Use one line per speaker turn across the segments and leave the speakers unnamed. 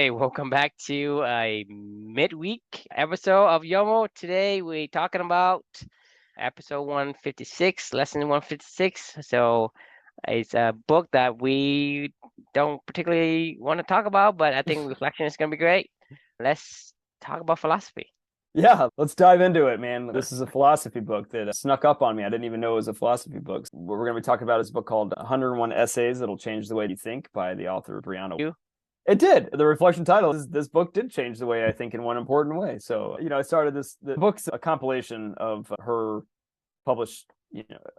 Hey, welcome back to a midweek episode of YOML. Today we're talking about episode 156, lesson 156. So it's a book that we don't particularly want to talk about, but I think reflection is going to be great. Let's talk about philosophy.
Yeah, let's dive into it, man. This is a philosophy book that snuck up on me. I didn't even know it was a philosophy book. What we're going to be talking about is a book called 101 Essays That'll Change the Way You Think by the author Brianna.
You?
It did. The reflection title is this book did change the way I think in one important way. So, I started this. The book's a compilation of her published,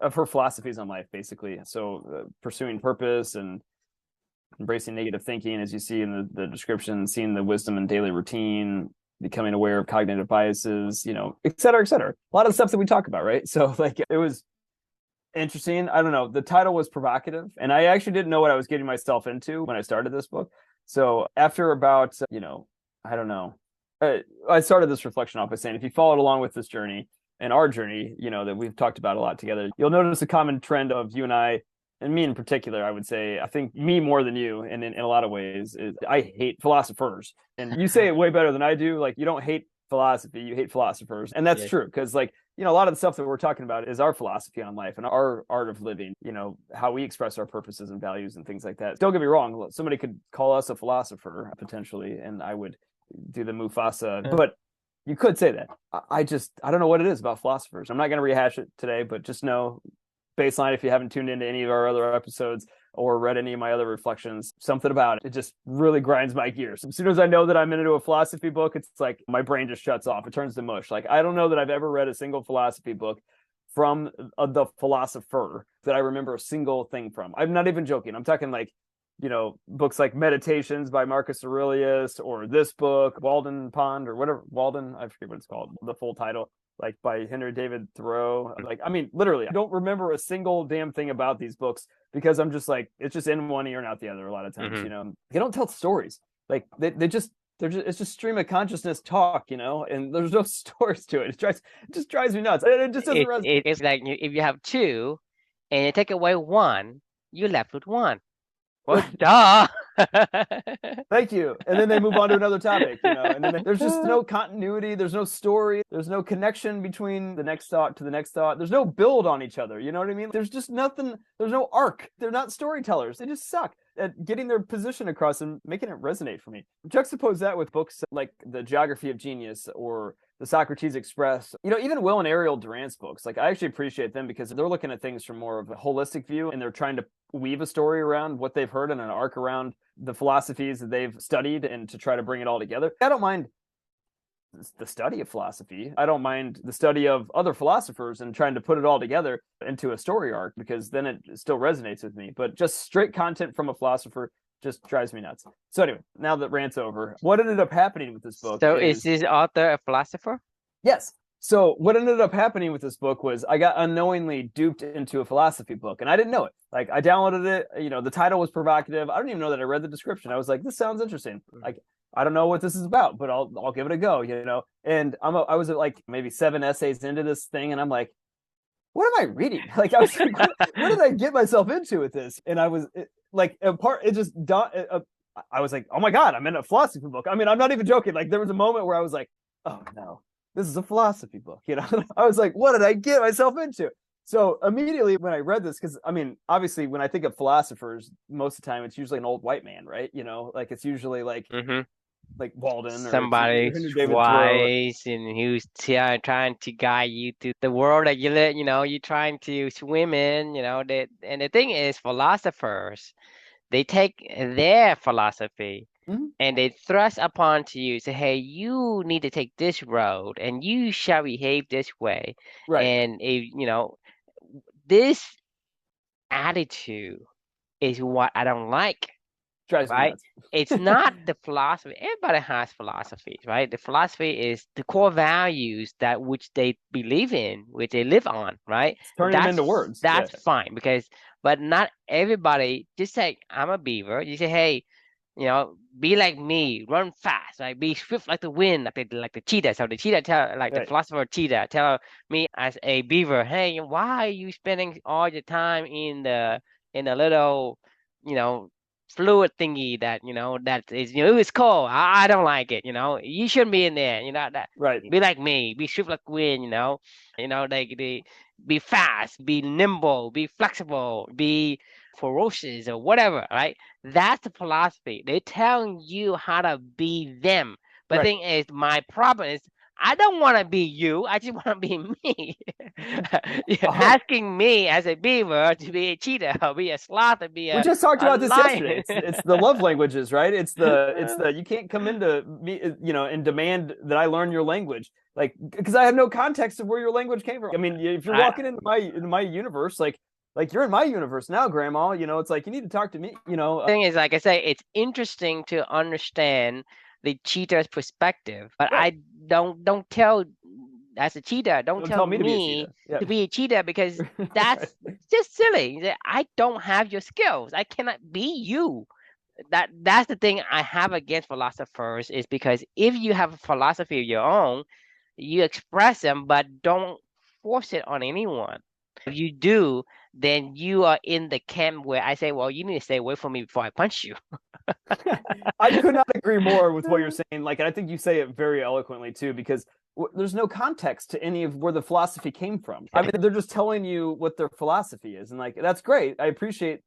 of her philosophies on life, basically. So, pursuing purpose and embracing negative thinking, as you see in the description, seeing the wisdom in daily routine, becoming aware of cognitive biases, et cetera, et cetera. A lot of the stuff that we talk about, right? So it was interesting. I don't know. The title was provocative, and I actually didn't know what I was getting myself into when I started this book. So after about, I don't know, I started this reflection off by saying, if you followed along with this journey and our journey, that we've talked about a lot together, you'll notice a common trend of you and I, and me in particular, I would say, I think me more than you, and in a lot of ways, is I hate philosophers. And you say it way better than I do. Like, you don't hate philosophy, you hate philosophers. And that's true, because a lot of the stuff that we're talking about is our philosophy on life and our art of living, how we express our purposes and values and things like that. Don't get me wrong, somebody could call us a philosopher potentially, and I would do the Mufasa, but you could say that. I don't know what it is about philosophers. I'm not going to rehash it today, but just know, baseline, if you haven't tuned into any of our other episodes or read any of my other reflections, something about it just really grinds my gears. As soon as I know that I'm into a philosophy book, it's like my brain just shuts off. It turns to mush. Like, I don't know that I've ever read a single philosophy book from the philosopher that I remember a single thing from. I'm not even joking. I'm talking books like Meditations by Marcus Aurelius, or this book, Walden Pond, or whatever, Walden, I forget what it's called, the full title, like by Henry David Thoreau. Literally, I don't remember a single damn thing about these books, because I'm just like, it's just in one ear and out the other a lot of times. They don't tell stories. Like they're just it's just stream of consciousness talk, and there's no stories to it. It just drives me nuts. It just doesn't resonate.
It's like if you have two and you take away one, you're left with one. Well, duh.
Thank you. And then they move on to another topic, and then there's just no continuity. There's no story. There's no connection between the next thought to the next thought. There's no build on each other. You know what I mean? There's just nothing. There's no arc. They're not storytellers. They just suck at getting their position across and making it resonate for me. Juxtapose that with books like The Geography of Genius or the Socrates Express, even Will and Ariel Durant's books. Like, I actually appreciate them because they're looking at things from more of a holistic view, and they're trying to weave a story around what they've heard and an arc around the philosophies that they've studied, and to try to bring it all together. I don't mind the study of philosophy. I don't mind the study of other philosophers and trying to put it all together into a story arc, because then it still resonates with me. But just straight content from a philosopher just drives me nuts. So anyway, now that rant's over, what ended up happening with this book
is this author a philosopher?
Yes. So what ended up happening with this book was I got unknowingly duped into a philosophy book, and I didn't know it. Like, I downloaded it, the title was provocative. I don't even know that I read the description. I was like, this sounds interesting. Like, I don't know what this is about, but I'll give it a go, And I was like maybe 7 essays into this thing, and I'm like, what am I reading? Like, I was like, what did I get myself into with this? And I was I was like, oh my God, I'm in a philosophy book. I mean, I'm not even joking. Like, there was a moment where I was like, oh no, this is a philosophy book. I was like, what did I get myself into? So immediately when I read this, because obviously when I think of philosophers, most of the time it's usually an old white man, right? Like, it's usually like Walden, or
somebody wise, and who's trying to guide you to the world that you live. You're trying to swim in. And the thing is, philosophers, they take their philosophy and they thrust upon to you, say, hey, you need to take this road and you shall behave this way.
Right.
And if this attitude is what I don't like.
Drives me
Right?
nuts.
It's not the philosophy. Everybody has philosophies, right? The philosophy is the core values that which they believe in, which they live on, right?
Turning them into words.
That's fine, but not everybody. Just say, I'm a beaver. You say, hey, be like me, run fast, like be swift like the wind, like the cheetah. So the cheetah the philosopher cheetah tell me as a beaver, hey, why are you spending all your time in the little, fluid thingy that that is it's cold. I don't like it. You shouldn't be in there. That
Right.
be like me, be swift like wind. They be fast, be nimble, be flexible, be ferocious or whatever. Right? That's the philosophy. They're telling you how to be them. But the
Right.
thing is, my problem is I don't want to be you. I just want to be me. You're asking me as a beaver to be a cheetah, or be a sloth, or be
We
a,
just talked
a
about this yesterday.
lion.
It's the love languages, right? It's the you can't come into me, and demand that I learn your language, like, because I have no context of where your language came from. I mean, if you're
I,
walking into my universe, like you're in my universe now, Grandma. It's like you need to talk to me.
thing is, like I say, it's interesting to understand the cheetah's perspective, but
Right.
don't tell as a cheetah, don't
Don't
tell
tell me to be a
me
cheetah. Yeah.
to be a cheetah because
Right.
that's just silly. I don't have your skills. I cannot be you. That's the thing I have against philosophers is because if you have a philosophy of your own, you express them, but don't force it on anyone. If you do, then you are in the camp where I say, well, you need to stay away from me before I punch you.
I could not agree more with what you're saying. Like, and I think you say it very eloquently too, because there's no context to any of where the philosophy came from. I mean, they're just telling you what their philosophy is, and like that's great. I appreciate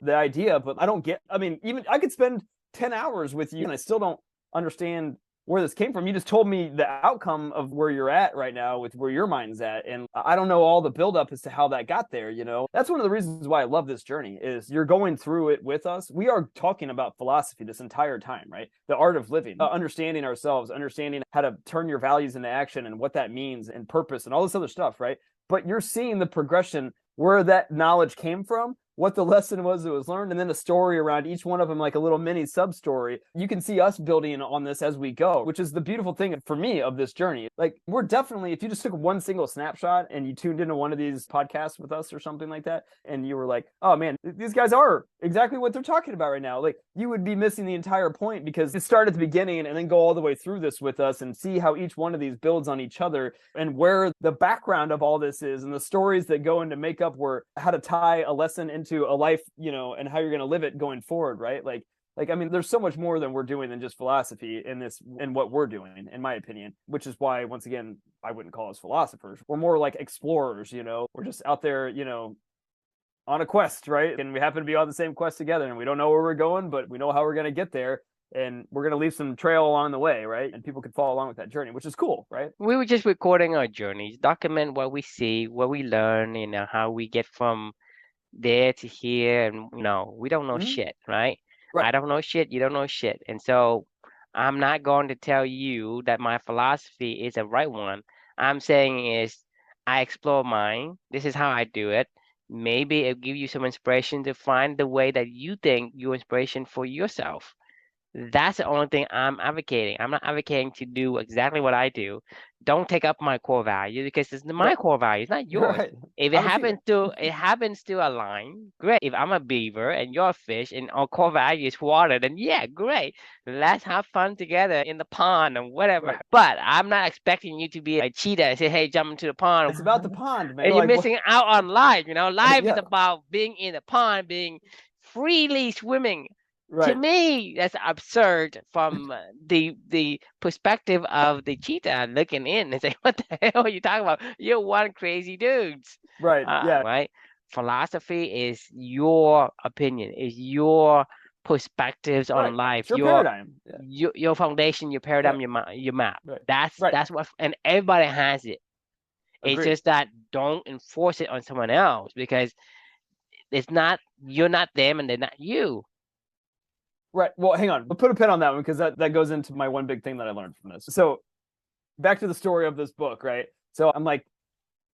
the idea, but I don't get. I mean, even I could spend 10 hours with you, and I still don't understand where this came from. You just told me the outcome of where you're at right now with where your mind's at, and I don't know all the buildup as to how that got there. That's one of the reasons why I love this journey is you're going through it with us. We are talking about philosophy this entire time, right? The art of living, understanding ourselves, understanding how to turn your values into action and what that means and purpose and all this other stuff, right? But you're seeing the progression where that knowledge came from, what the lesson was that was learned, and then a story around each one of them, like a little mini sub story. You can see us building on this as we go, which is the beautiful thing for me of this journey. Like, we're definitely, if you just took one single snapshot and you tuned into one of these podcasts with us or something like that, and you were like, oh man, these guys are exactly what they're talking about right now, like, you would be missing the entire point, because it started at the beginning and then go all the way through this with us and see how each one of these builds on each other and where the background of all this is and the stories that go into make up where how to tie a lesson into a life, and how you're going to live it going forward, right? Like, I mean, there's so much more than we're doing than just philosophy in this, and what we're doing, in my opinion, which is why, once again, I wouldn't call us philosophers. We're more like explorers, we're just out there, on a quest, right? And we happen to be on the same quest together, and we don't know where we're going, but we know how we're going to get there. And we're going to leave some trail along the way, right? And people can follow along with that journey, which is cool, right?
We were just recording our journeys, document what we see, what we learn, how we get from there to here, and we don't know shit, right?
Right.
I don't know shit, you don't know shit, and so I'm not going to tell you that my philosophy is a right one. I'm saying is I explore mine. This is how I do it. Maybe it'll give you some inspiration to find the way that you think your inspiration for yourself. That's the only thing I'm advocating. I'm not advocating to do exactly what I do. Don't take up my core value because it's my core value, it's not yours.
Right.
If it happens to align, great. If I'm a beaver and you're a fish and our core value is water, then yeah, great. Let's have fun together in the pond or whatever.
Right.
But I'm not expecting you to be a cheetah and say, hey, jump into the pond.
It's about the pond, man.
And you're
Like,
missing out on life. Life is
yeah.
about being in the pond, being freely swimming. To
Right.
me, that's absurd from the perspective of the cheetah looking in and say, "What the hell are you talking about? You're one crazy dudes."
Right. Yeah.
Right? Philosophy is your opinion, is your perspectives on
Right.
life,
It's your paradigm. Yeah.
your foundation, your paradigm,
Yeah.
your map.
Right.
That's
Right.
that's what, and everybody has it. It's
Agreed.
just that don't enforce it on someone else because it's not you're not them and they're not you.
Right. Well, hang on. We'll put a pin on that one because that goes into my one big thing that I learned from this. So back to the story of this book, right? So I'm like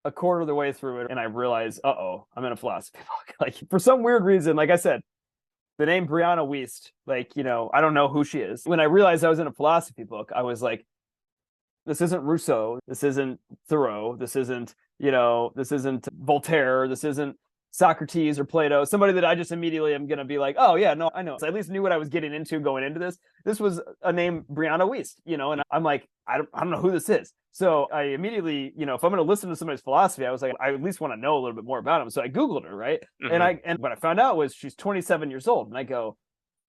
a quarter of the way through it and I realize, I'm in a philosophy book. Like, for some weird reason, like I said, the name Brianna Wiest, like, I don't know who she is. When I realized I was in a philosophy book, I was like, this isn't Rousseau. This isn't Thoreau. This isn't Voltaire. This isn't Socrates or Plato, somebody that I just immediately am going to be like, oh yeah, no, I know. So I at least knew what I was getting into going into this. This was a name, Brianna Wiest, and I'm like, I don't know who this is. So I immediately, if I'm going to listen to somebody's philosophy, I was like, I at least want to know a little bit more about him. So I Googled her, right? Mm-hmm. And what I found out was she's 27 years old. And I go,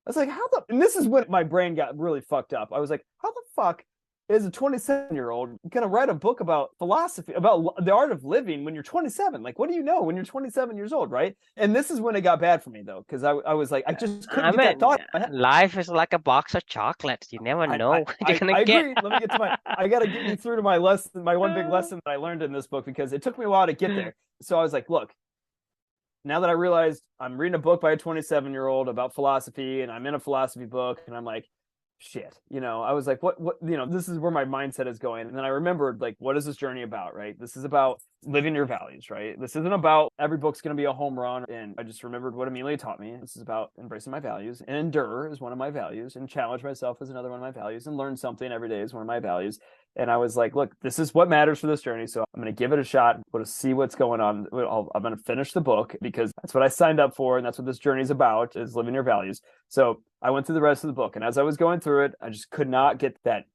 was like, how the, and this is when my brain got really fucked up. I was like, how the fuck is a 27-year-old going to write a book about philosophy, about the art of living when you're 27? Like, what do you know when you're 27 years old, right? And this is when it got bad for me, though, because I was like, I just couldn't
I
get that
mean,
thought in my head.
life is like a box of chocolates. You never know what you're gonna
I
get.
agree. Let me get to my, I got to get you through to my lesson, my one big lesson that I learned in this book, because it took me a while to get there. So I was like, look, now that I realized I'm reading a book by a 27-year-old about philosophy, and I'm in a philosophy book, and I'm like, shit, I was like, what, this is where my mindset is going. And then I remembered, like, what is this journey about, right? This is about living your values, right? This isn't about every book's going to be a home run. And I just remembered what Amelia taught me. This is about embracing my values, and endure is one of my values, and challenge myself is another one of my values, and learn something every day is one of my values. And I was like, look, this is what matters for this journey. So I'm going to give it a shot. I'm going to see what's going on. I'm going to finish the book because that's what I signed up for. And that's what this journey is about, is living your values. So I went through the rest of the book. And as I was going through it, I just could not get that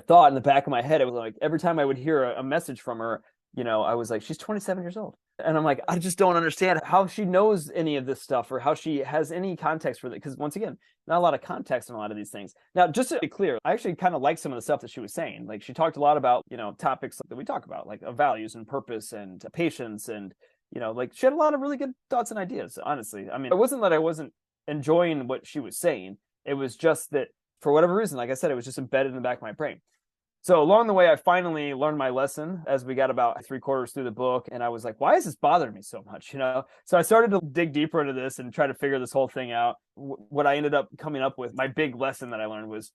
thought in the back of my head. It was like every time I would hear a message from her, I was like, she's 27 years old. And I'm like, I just don't understand how she knows any of this stuff, or how she has any context for it. Because once again, not a lot of context in a lot of these things. Now, just to be clear, I actually kind of like some of the stuff that she was saying. Like, she talked a lot about, topics that we talk about, like values and purpose and patience. And, like, she had a lot of really good thoughts and ideas, honestly. I mean, it wasn't that I wasn't enjoying what she was saying. It was just that for whatever reason, like I said, it was just embedded in the back of my brain. So along the way, I finally learned my lesson as we got about 3/4 through the book. And I was like, why is this bothering me so much? So I started to dig deeper into this and try to figure this whole thing out. What I ended up coming up with, my big lesson that I learned, was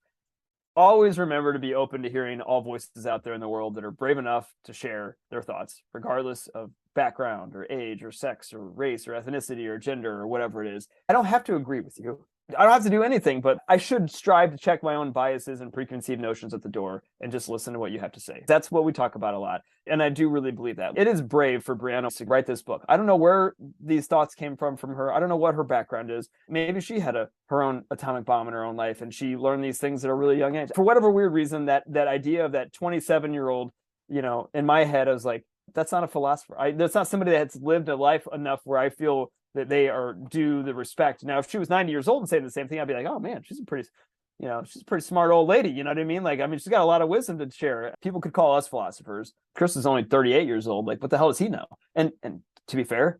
always remember to be open to hearing all voices out there in the world that are brave enough to share their thoughts, regardless of background or age or sex or race or ethnicity or gender or whatever it is. I don't have to agree with you. I don't have to do anything, but I should strive to check my own biases and preconceived notions at the door and just listen to what you have to say. That's what we talk about a lot. And I do really believe that. It is brave for Brianna to write this book. I don't know where these thoughts came from her. I don't know what her background is. Maybe she had her own atomic bomb in her own life, and she learned these things at a really young age. For whatever weird reason, that idea of that 27-year-old, in my head, I was like, that's not a philosopher. That's not somebody that's lived a life enough where I feel that they are due the respect. Now, if she was 90 years old and saying the same thing, I'd be like, oh man, she's a pretty smart old lady. You know what I mean? Like, I mean, she's got a lot of wisdom to share. People could call us philosophers. Chris is only 38 years old. Like, what the hell does he know? And to be fair,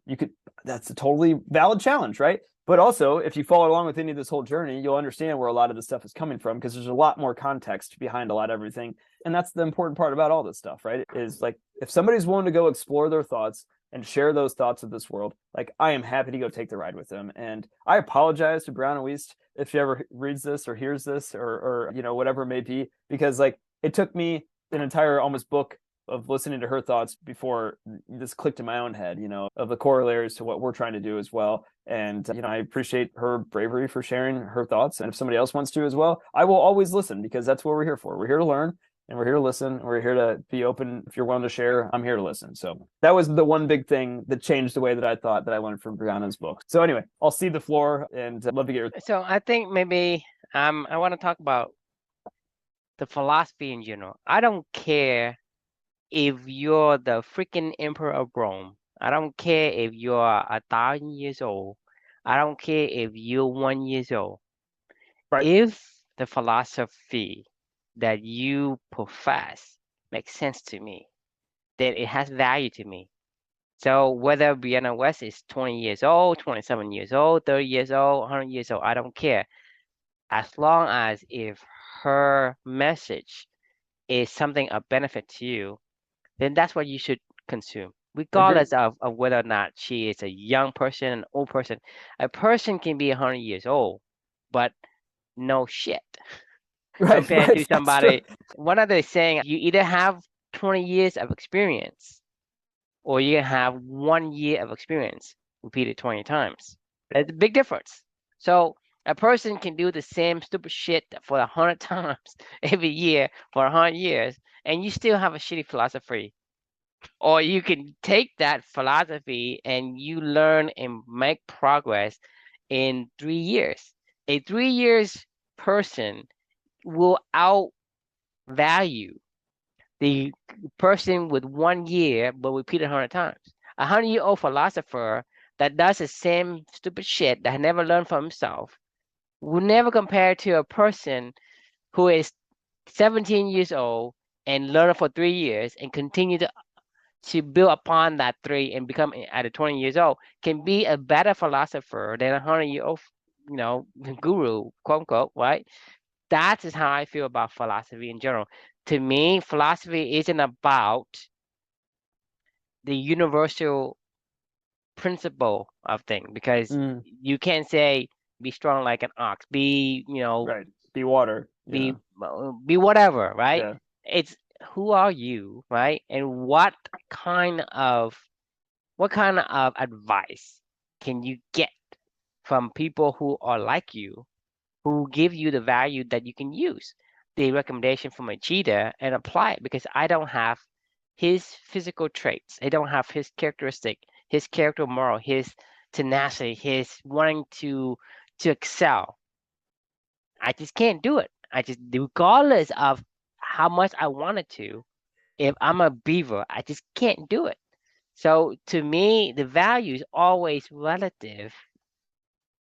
that's a totally valid challenge, right? But also, if you follow along with any of this whole journey, you'll understand where a lot of this stuff is coming from, because there's a lot more context behind a lot of everything. And that's the important part about all this stuff, right? Is like, if somebody's willing to go explore their thoughts and share those thoughts with this world, like, I am happy to go take the ride with them. And I apologize to Brianna Wiest if she ever reads this or hears this, or whatever it may be, because like, it took me an entire almost book of listening to her thoughts before this clicked in my own head, of the corollaries to what we're trying to do as well. And, I appreciate her bravery for sharing her thoughts. And if somebody else wants to as well, I will always listen, because that's what we're here for. We're here to learn, and we're here to listen. And we're here to be open. If you're willing to share, I'm here to listen. So that was the one big thing that changed the way that I thought that I learned from Brianna's book. So anyway, I'll cede the floor, and I'd love to get your.
So I think maybe I want to talk about the philosophy in general. I don't care if you're the freaking emperor of Rome. I don't care if you're 1,000 years old. I don't care if you're 1 year old.
Right.
If the philosophy that you profess makes sense to me, then it has value to me. So whether Brianna Wiest is 20 years old, 27 years old, 30 years old, 100 years old, I don't care. As long as if her message is something of benefit to you, then that's what you should consume, regardless of whether or not she is a young person, an old person. A person can be 100 years old, but no shit compared to somebody. What are they saying? You either have 20 years of experience, or you have 1 year of experience repeated 20 times. There's a big difference. So a person can do the same stupid shit for 100 times every year for 100 years, and you still have a shitty philosophy. Or you can take that philosophy and you learn and make progress in 3 years. A 3 years person will outvalue the person with 1 year but repeated 100 times. A 100-year-old philosopher that does the same stupid shit that never learned from himself will never compare to a person who is 17 years old and learn for 3 years and continue to build upon that three and become at 20 years old can be a better philosopher than a 100-year-old, guru, quote unquote, right? That is how I feel about philosophy in general. To me, philosophy isn't about the universal principle of things because
Mm,
you can't say be strong like an ox, be
right. Be water. Yeah.
be be whatever, right?
Yeah.
It's who are you, right? And kind of what kind of advice can you get from people who are like you, who give you the value that you can use the recommendation from a cheetah and apply it? Because I don't have his physical traits, I don't have his characteristic, his character moral, his tenacity, his wanting to excel. I just can't do it. I just, regardless of how much I wanted to, if I'm a beaver, I just can't do it. So to me, the value is always relative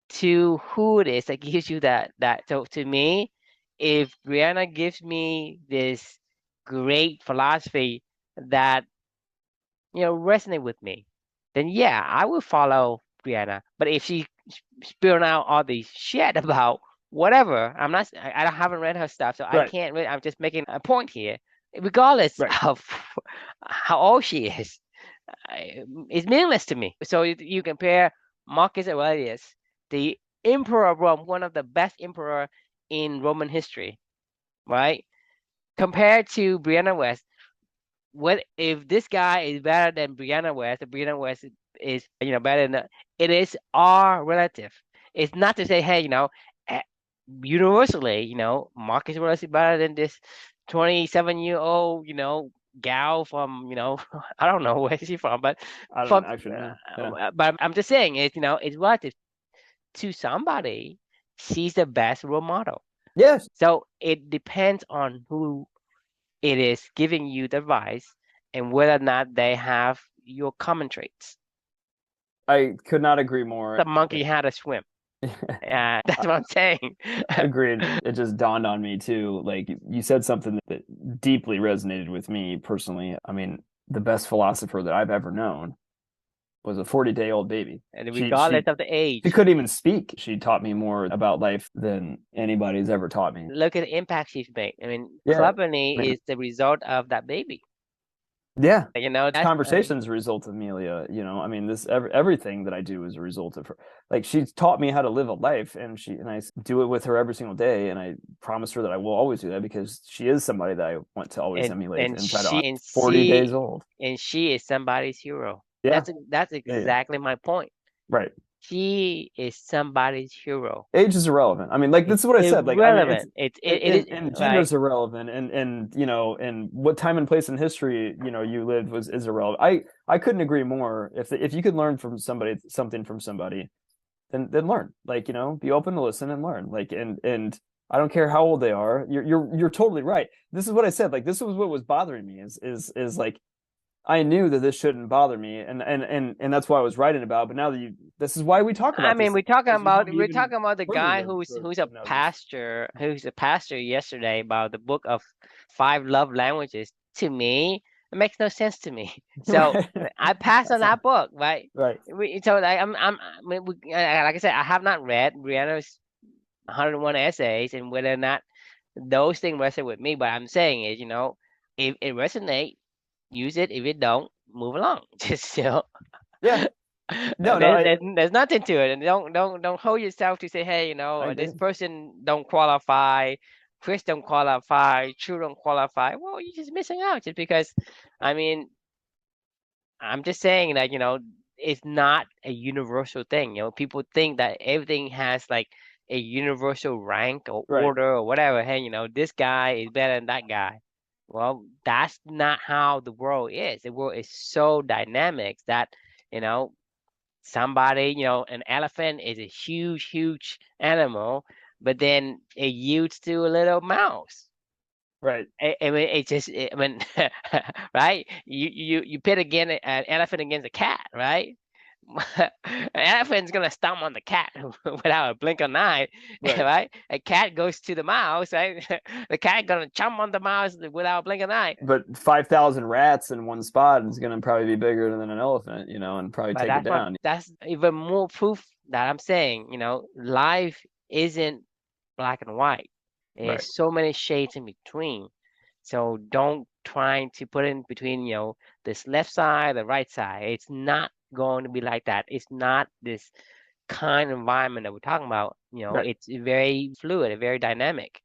to who it is that gives you that. So to me, if Brianna gives me this great philosophy that resonate with me, then yeah, I will follow Brianna. But if she spilling out all these shit about whatever, I'm not. I haven't read her stuff, so I
Right.
can't. Really, I'm just making a point here, regardless
Right.
of how old she is. It's meaningless to me. So you compare Marcus Aurelius, the emperor of Rome, one of the best emperor in Roman history, right? Compared to Brianna Wiest, what if this guy is better than Brianna Wiest? Brianna Wiest is better than it is all relative. It's not to say, hey, eh, universally, Marcus Aurelius is better than this 27-year-old, gal from, I don't know where she's from, but
I don't
from,
actually know. Yeah.
but I'm just saying it's, it's relative to somebody. She's the best role model.
Yes.
So it depends on who it is giving you the advice and whether or not they have your common traits.
I could not agree more.
The monkey had to swim. That's what I'm saying.
Agreed. It just dawned on me too. Like you said something that deeply resonated with me personally. I mean, the best philosopher that I've ever known was a 40-day-old baby.
And
She
regardless
she
of the
she
age,
couldn't even speak. She taught me more about life than anybody's ever taught me.
look at the impact she's made. I mean,
Yeah. I
Cleverney
mean,
is the result of that baby.
yeah. This
That's
conversation's a result of Amelia, I mean, everything that I do is a result of her. Like she's taught me how to live a life, and I do it with her every single day, and I promise her that I will always do that because she is somebody that I want to always emulate and try to. 40 days old.
and she is somebody's hero.
Yeah.
That's
Yeah. Yeah.
exactly my point.
Right.
She is somebody's hero.
Age is irrelevant. I mean, like this
It's
is what I said. Like, I mean,
irrelevant. It is
and gender
right.
is irrelevant, and what time and place in history you lived is irrelevant. I couldn't agree more. If you could learn from somebody something from somebody, then learn. Like, be open to listen and learn. Like, and I don't care how old they are. You're totally right. This is what I said. Like, this was what was bothering me is like I knew that this shouldn't bother me, and that's why I was writing about. But now that this is why we talk
I
about these
mean,
things because you help me
we're
even
talking about the
further
guy who's a
to know this.
pastor, who's a pastor yesterday about the book of five love languages. To me, it makes no sense to me. So
Right.
I pass on
That's not
that book, right?
right.
So like, I mean, like I said, I have not read Brianna's 101 essays and whether or not those things resonate with me. But I'm saying is, if it resonate, use it. If it don't, move along. Just
Yeah. No, no,
there's nothing to it, and don't hold yourself to say, hey,
I
this
agree.
person don't qualify, Chris don't qualify, True don't qualify. Well, you're just missing out just because. I mean, I'm just saying that it's not a universal thing. People think that everything has like a universal rank or
Right.
order or whatever. Hey, this guy is better than that guy. Well, that's not how the world is. The world is so dynamic that you know somebody, an elephant is a huge animal, but then it yields to a little mouse.
Right.
I mean, I mean, right? You pit again an elephant against a cat, right? An elephant's gonna stomp on the cat without a blink of an eye,
Right.
right? A cat goes to the mouse, right? The cat gonna chomp on the mouse without a blink of an eye.
But 5,000 rats in one spot is going to probably be bigger than an elephant, and probably
But
take it
that's what
down.
that's even more proof that I'm saying, life isn't black and white.
Right.
There's so many shades in between. So don't try to put in between, this left side, the right side. It's not going to be like that. It's not this kind of environment that we're talking about.
Right.
It's very fluid, very dynamic.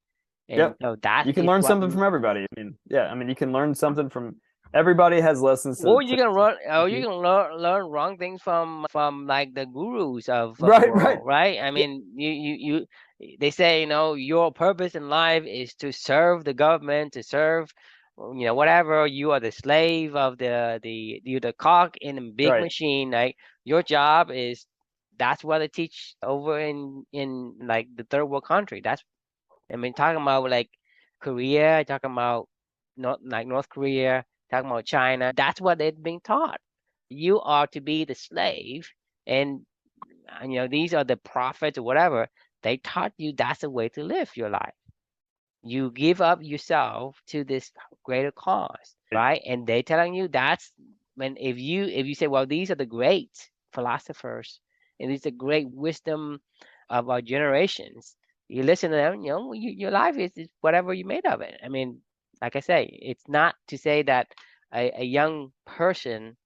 And
Yep.
so that
You can
is
learn
what
something from everybody. I mean, yeah, I mean, you can learn something from everybody has lessons
or
to
you can learn, or you
teach.
can learn wrong things from like the gurus of the
Right, right.
world, right? I
Yeah,
mean, they say, your purpose in life is to serve the government, to serve, whatever. You are the slave of you're the cog in a big
right.
machine. Like your job is, that's what they teach over in like the third world country. I mean, talking about like Korea, talking about not like North Korea, talking about China. That's what they're being taught. You are to be the slave, and these are the prophets or whatever. They taught you that's the way to live your life. You give up yourself to this greater cause, right? And they telling you that's when if you say, well, these are the great philosophers and these are great wisdom of our generations. You listen to them, your life is whatever you made of it. I mean, like I say, it's not to say that a young person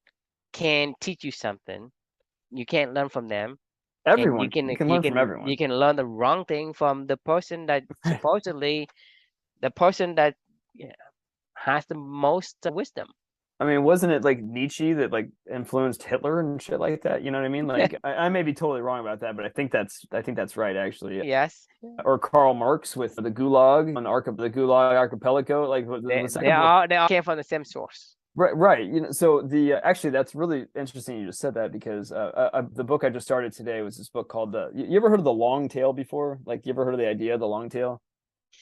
can teach you something. You can't learn from them, and you
Everyone.
can
You can
you
learn from
can you
everyone.
can learn the wrong thing from the person that, yeah, has the most wisdom.
I mean, wasn't it like Nietzsche that like influenced Hitler and shit like that? You know what I mean? Like, I may be totally wrong about that, but I think that's right actually.
Yes,
Or Karl Marx with the Gulag on the Gulag Archipelago, like
they
the
they
second book.
all they all came from the same source.
Right, right. So the actually that's really interesting you just said that because the book I just started today was this book called you ever heard of the long tail before? Like, you ever heard of the idea of the long tail?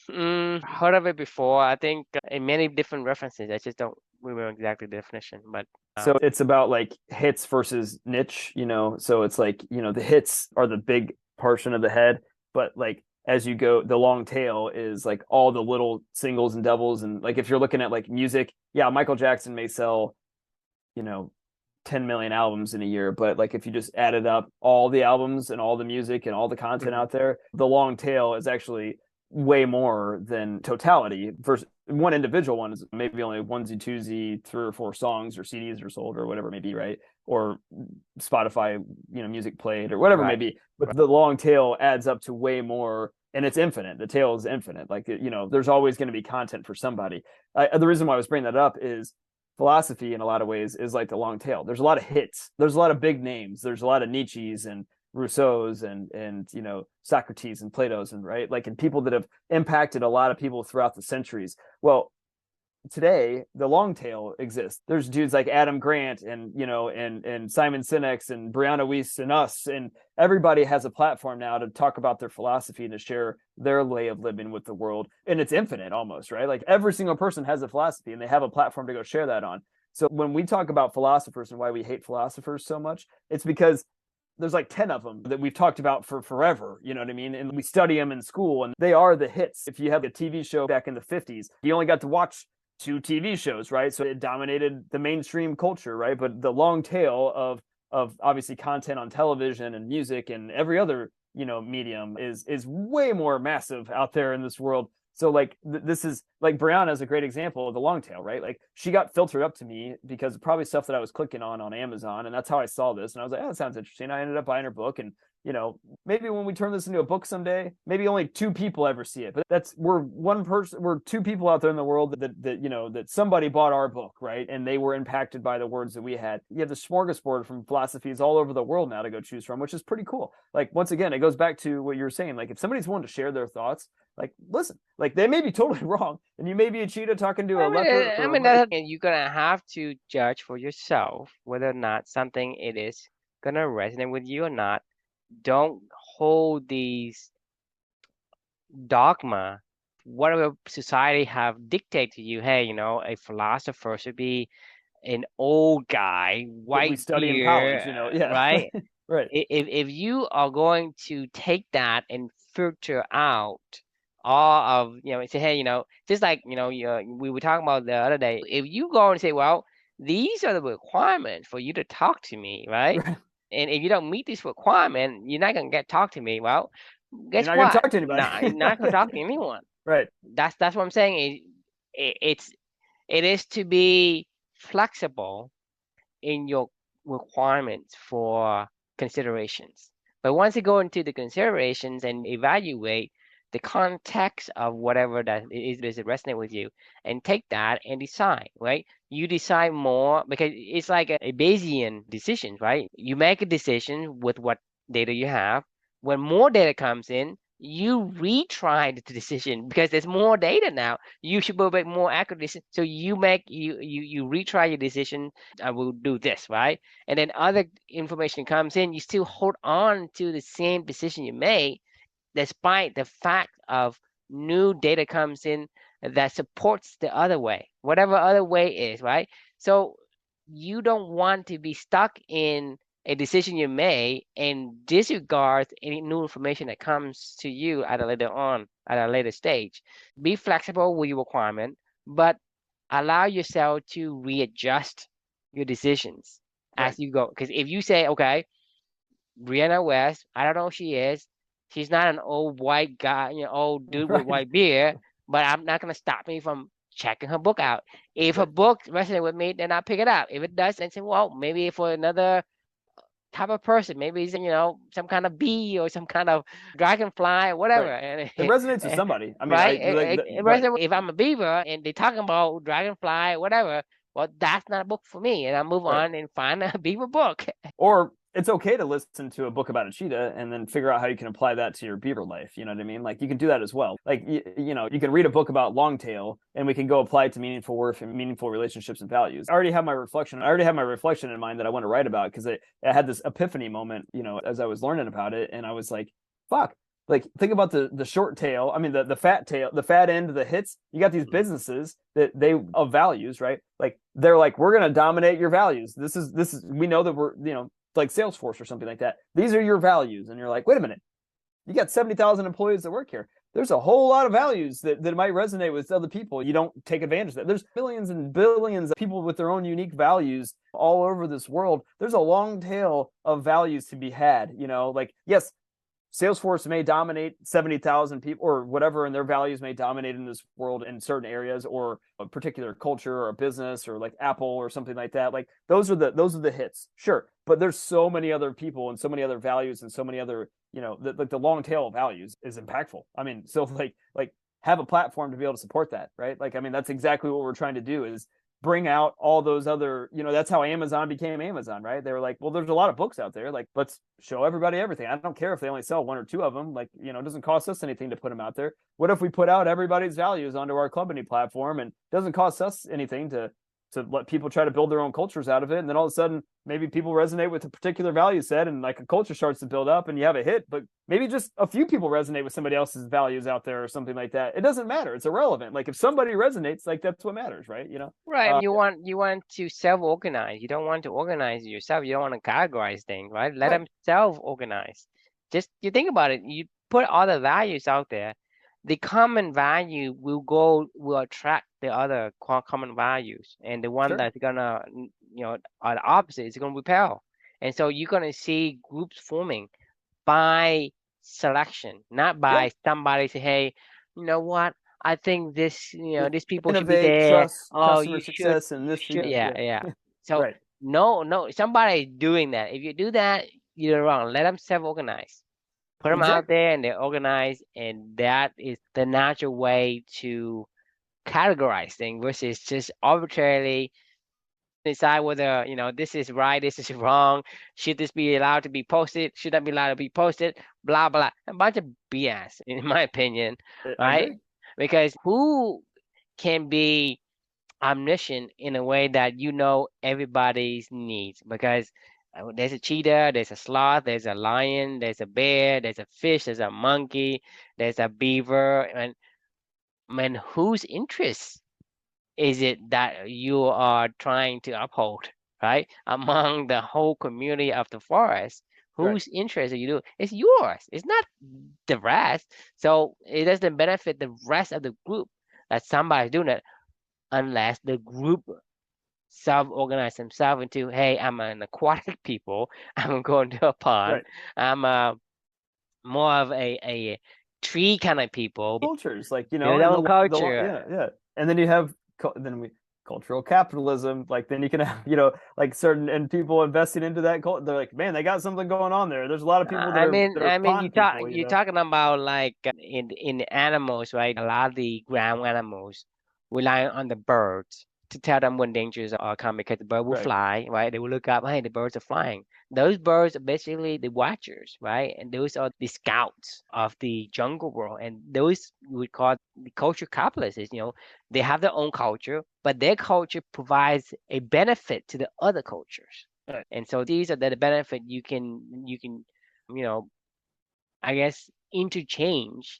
Heard of it before. I think in many different references. I just don't remember exactly the definition, but
So it's about like hits versus niche. So it's like, the hits are the big portion of the head, but like as you go, the long tail is like all the little singles and doubles. And like if you're looking at like music, yeah, Michael Jackson may sell, you know, 10 million albums in a year, but like if you just added up all the albums and all the music and all the content
mhm.
out there, the long tail is actually way more than totality. Versus one individual one is maybe only onesie twosie 3 or 4 songs or CDs are sold or whatever it may be, right? Or Spotify, music played or whatever it may
Right,
be. But the long tail adds up to way more, and it's infinite. The tail is infinite. Like, there's always going to be content for somebody. The reason why I was bringing that up is philosophy in a lot of ways is like the long tail. There's a lot of hits. There's a lot of big names. There's a lot of Nietzsche's and Rousseau's and Socrates and Plato's, and right, like, and people that have impacted a lot of people throughout the centuries. Well, today the long tail exists. There's dudes like Adam Grant and Simon Sinek and Brianna Wiest and us, and everybody has a platform now to talk about their philosophy and to share their way of living with the world. And it's infinite almost, right? Like every single person has a philosophy and they have a platform to go share that on. So when we talk about philosophers and why we hate philosophers so much, it's because there's like 10 of them that we've talked about for forever. You know what I mean? And we study them in school and they are the hits. If you have a TV show back in the 50s, you only got to watch 2 TV shows, right? So it dominated the mainstream culture, right? But the long tail of obviously content on television and music and every other, medium is way more massive out there in this world. So like this is like Brianna is a great example of the long tail, right? Like she got filtered up to me because of probably stuff that I was clicking on Amazon, and that's how I saw this. And I was like, oh, that sounds interesting. I ended up buying her book, and maybe when we turn this into a book someday, maybe only 2 people ever see it. But we're one person, we're 2 people out there in the world that somebody bought our book, right? And they were impacted by the words that we had. You have the smorgasbord from philosophies all over the world now to go choose from, which is pretty cool. Like, once again, it goes back to what you were saying. Like, if somebody's willing to share their thoughts, like, listen, like they may be totally wrong, and you may be a cheetah talking to a
I mean,
leopard
I
or
mean
right.
that you're gonna have to judge for yourself whether or not something it is gonna resonate with you or not. Don't hold these dogma, whatever society have dictated to you. Hey, a philosopher should be an old guy,
that we
white
study in college,
beard,
you know. Yeah.
right?
Right.
If you are going to take that and filter out all of, say, hey, just like, we were talking about the other day, if you go and say, well, these are the requirements for you to talk to me, right?
Right.
And if you don't meet this requirement, you're not gonna get talk to me. Well,
You're
guess
not going to
what?
talk to anybody.
You're not gonna talk to anyone.
Right.
That's what I'm saying. It is to be flexible in your requirements for considerations. But once you go into the considerations and evaluate the context of whatever that is does it resonate with you, and take that and decide, right? You decide more because it's like a Bayesian decision, right? You make a decision with what data you have. When more data comes in, you retry the decision because there's more data now. You should make more accurate decision. So you retry your decision. I will do this, right? And then other information comes in, you still hold on to the same decision you made, despite the fact of new data comes in that supports the other way, whatever other way is, right? So you don't want to be stuck in a decision you made and disregard any new information that comes to you at a later on, at a later stage. Be flexible with your requirement, but allow yourself to readjust your decisions
Right.
as you go. Because if you say, okay, Brianna Wiest, I don't know who she is. She's not an old white guy, old dude with
Right.
white beard, but I'm not gonna stop me from checking her book out. If her
Right.
book resonates with me, then I pick it up. If it does, then say, well, maybe for another type of person, maybe it's some kind of bee or some kind of dragonfly or whatever.
Right.
And
It resonates with somebody. I mean,
right,
I like
it
right.
resonates. If I'm a beaver and they're talking about dragonfly or whatever, well, that's not a book for me, and I move
Right.
on and find a beaver book.
Or it's okay to listen to a book about a cheetah and then figure out how you can apply that to your beaver life. You know what I mean? Like you can do that as well. Like you can read a book about longtail and we can go apply it to meaningful work and meaningful relationships and values. I already have my reflection. I already have my reflection in mind that I want to write about because I had this epiphany moment, as I was learning about it, and I was like, fuck. Like think about the short tail. I mean the fat tail, the fat end of the hits. You got these businesses that they of values, right? Like they're like, we're gonna dominate your values. This is we know that we're like Salesforce or something like that. These are your values. And you're like, wait a minute, you got 70,000 employees that work here. There's a whole lot of values that might resonate with other people. You don't take advantage of that. There's billions and billions of people with their own unique values all over this world. There's a long tail of values to be had, like, yes, Salesforce may dominate 70,000 people or whatever, and their values may dominate in this world in certain areas or a particular culture or a business or like Apple or something like that. Like those are the hits, sure. But there's so many other people and so many other values and so many other, the long tail of values is impactful. I mean, so like have a platform to be able to support that, right? Like, I mean, that's exactly what we're trying to do is bring out all those other, that's how Amazon became Amazon, right? They were like, well, there's a lot of books out there. Like, let's show everybody everything. I don't care if they only sell one or two of them. Like, it doesn't cost us anything to put them out there. What if we put out everybody's values onto our company platform and it doesn't cost us anything to let people try to build their own cultures out of it. And then all of a sudden, maybe people resonate with a particular value set and like a culture starts to build up and you have a hit, but maybe just a few people resonate with somebody else's values out there or something like that. It doesn't matter. It's irrelevant. Like if somebody resonates, like that's what matters, right?
Right. You want to self-organize. You don't want to organize yourself. You don't want to categorize things, right? Let
Right.
them self-organize. Just you think about it. You put all the values out there. The common value will attract the other common values, and the one
Sure.
that's gonna, are the opposite is gonna repel. And so you're gonna see groups forming by selection, not
Yeah.
by somebody say, hey, you know what? I think this, these people should be
Innovate,
there.
trust,
Oh,
customer
you should,
success, and this,
yeah,
yeah.
yeah. So
Right.
no, no, somebody doing that. If you do that, you're wrong. Let them self-organize. Put them out
Exactly.
there, and they're organized, and that is the natural way to categorize things versus just arbitrarily decide whether this is right, this is wrong, should this be allowed to be posted, should not be allowed to be posted, blah blah, a bunch of BS in my opinion,
I
right?
agree.
Because who can be omniscient in a way that everybody's needs? Because there's a cheetah, there's a sloth, there's a lion, there's a bear, there's a fish, there's a monkey, there's a beaver, and man, whose interests is it that you are trying to uphold, right? Among the whole community of the forest,
Right.
whose interest are you doing? It's yours. It's not the rest. So it doesn't benefit the rest of the group that somebody's doing it unless the group self-organize themselves into, hey, I'm an aquatic people. I'm going to a pond.
Right.
I'm more of a tree kind of people.
Cultures, like, you know,
Build their
and
own
yeah,
culture.
yeah. And then you have cultural capitalism. Like, then you can have, you know, like certain and people investing into that cult. They're like, man, they got something going on there. There's a lot of people
I mean,
that are pond people, you
you're
know.
talking about like in animals, right? A lot of the ground animals rely on the birds to tell them when dangers are coming because the bird will
Right.
fly, right? They will look up, hey, the birds are flying. Those birds are basically the watchers, right? And those are the scouts of the jungle world. And those we call the culture capitalists. You know, they have their own culture, but their culture provides a benefit to the other cultures.
Right.
And so these are the benefit you can you know, I guess, interchange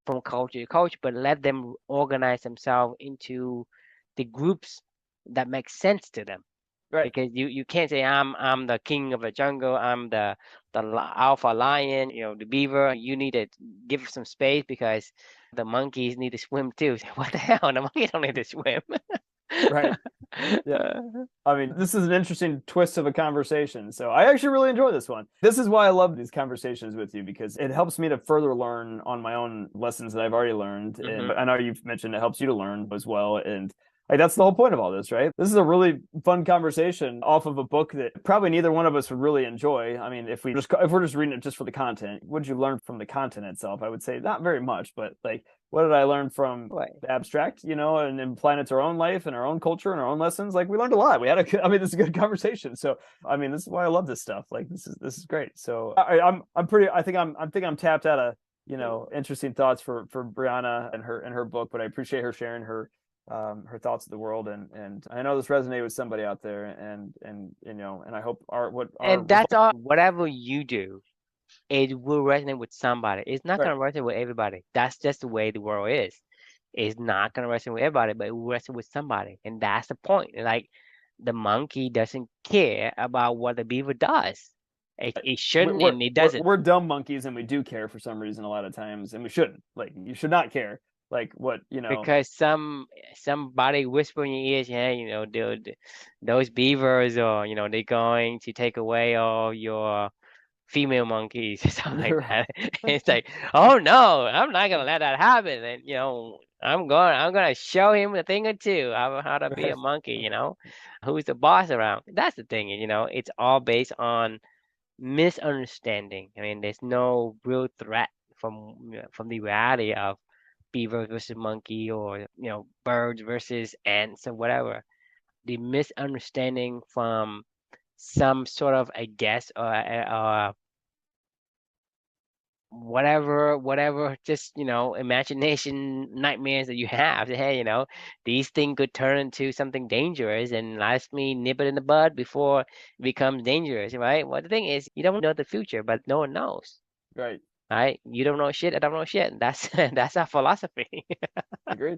from culture to culture, but let them organize themselves into the groups that make sense to them.
Right.
Because you can't say I'm the king of the jungle, I'm the alpha lion, the beaver. You need to give some space because the monkeys need to swim too. What the hell? The monkeys don't need to swim.
Right. Yeah. I mean, this is an interesting twist of a conversation. So I actually really enjoy this one. This is why I love these conversations with you, because it helps me to further learn on my own lessons that I've already learned. And
Hmm.
but I know you've mentioned it helps you to learn as well. And like, that's the whole point of all this, right? This is a really fun conversation off of a book that probably neither one of us would really enjoy. I mean, if we're just reading it just for the content, what did you learn from the content itself? I would say not very much, but like, what did I learn from
Right.
the abstract, you know, and applying it to our own life and our own culture and our own lessons? Like, we learned a lot. We had I mean, this is a good conversation. So, I mean, this is why I love this stuff. Like, this is great. So, I'm pretty. I think I'm tapped out of, you know, interesting thoughts for Brianna and her book. But I appreciate her sharing her thoughts of the world, and I know this resonated with somebody out there, and you know, and I hope our
And that's all. Whatever you do, it will resonate with somebody. It's not
right.
gonna resonate with everybody. That's just the way the world is. It's not gonna resonate with everybody, but it will resonate with somebody, and that's the point. Like the monkey doesn't care about what the beaver does. It shouldn't, and it doesn't.
We're dumb monkeys, and we do care for some reason a lot of times, and we shouldn't. Like, you should not care. Like, what, you know.
Because somebody whisper in your ears, hey, dude, those beavers are, they're going to take away all your female monkeys or something like that. It's like, oh no, I'm not gonna let that happen. And I'm gonna show him a thing or two how to be a
Right.
monkey, who's the boss around. That's the thing, it's all based on misunderstanding. I mean, there's no real threat from the reality of beaver versus monkey or birds versus ants or whatever. The misunderstanding from some sort of a guess or whatever, just imagination nightmares that you have. Hey, these things could turn into something dangerous, and let me nip it in the bud before it becomes dangerous, right? Well, the thing is, you don't know the future, but no one knows,
Right.
right? You don't know shit, I don't know shit. That's that's our philosophy.
Agreed.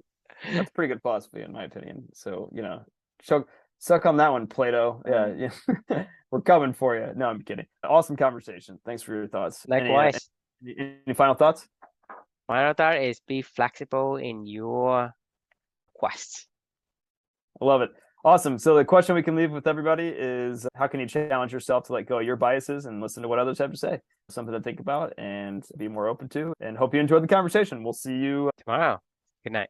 That's pretty good philosophy, in my opinion. So, you know, suck, suck on that one, Plato. Yeah, yeah. We're coming for you. No, I'm kidding. Awesome conversation. Thanks for your thoughts.
Likewise.
Any final thoughts?
My thought is be flexible in your quest.
I love it. Awesome. So the question we can leave with everybody is, how can you challenge yourself to let go of your biases and listen to what others have to say? Something to think about and be more open to. And hope you enjoyed the conversation. We'll see you
Tomorrow. Good night.